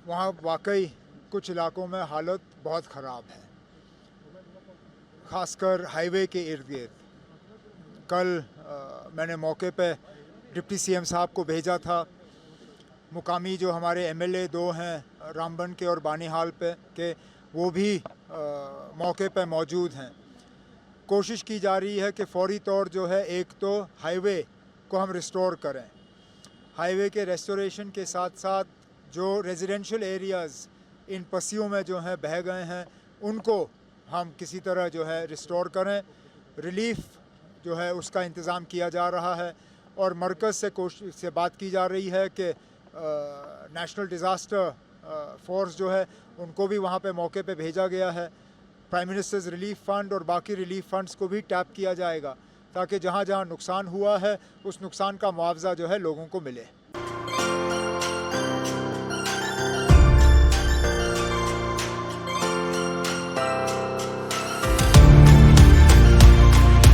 वहाँ वाकई कुछ इलाकों में हालत बहुत ख़राब है, ख़ासकर हाईवे के इर्द गिर्द। कल मैंने मौके पे डिप्टी सीएम साहब को भेजा था। मुकामी जो हमारे एमएलए दो हैं रामबन के और बानीहाल पे के, वो भी मौके पे मौजूद हैं। कोशिश की जा रही है कि फ़ौरी तौर जो है एक तो हाईवे को हम रिस्टोर करें। हाईवे के रेस्टोरेशन के साथ साथ जो रेजिडेंशियल एरियाज़ इन पस्सियों में जो हैं बह गए हैं, उनको हम किसी तरह जो है रिस्टोर करें। रिलीफ़ जो है उसका इंतज़ाम किया जा रहा है और मरकज़ से बात की जा रही है कि नेशनल डिज़ास्टर फोर्स जो है उनको भी वहाँ पे मौके पे भेजा गया है। प्राइम मिनिस्टर्स रिलीफ फ़ंड और बाकी रिलीफ फ़ंड्स को भी टैप किया जाएगा ताकि जहाँ जहाँ नुकसान हुआ है उस नुकसान का मुआवजा जो है लोगों को मिले।